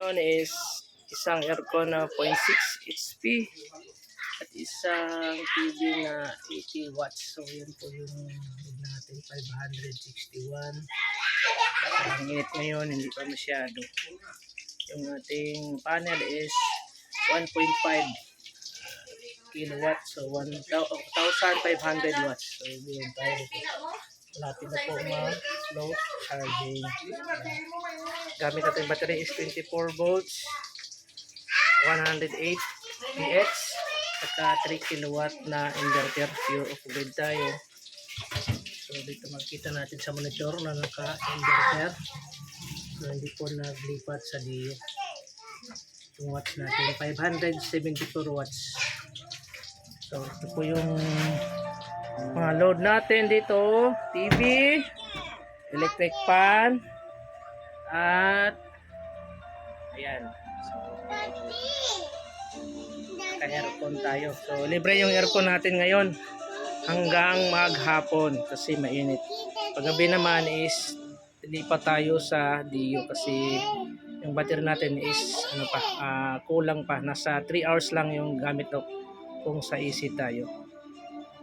Ito is isang aircon na 0.6 HP at isang TV na 80 watts. So yun po yung natin 561. Ang init ngayon, hindi pa masyado. Yung ating panel is 1.5 kilowatts, so 1,500 watts. So yun tayo. Malapit na po ma-slow charging. Gamit natin battery is 24 volts, 108 PX, saka 3 kilowatt na inverter. Pure of grid tayo. So dito makikita natin sa monitor na naka-inverter. So hindi po naglipat sa diyo. Yung watts natin, 574 watts. So ito po yung mga load natin dito. TV, electric fan, at ayan. So naka-aircon tayo. So libre yung aircon natin ngayon hanggang maghapon kasi mainit. Paggabi naman is lipat tayo sa diyo kasi yung battery natin is kulang pa, nasa 3 hours lang yung gamit kung sa AC tayo.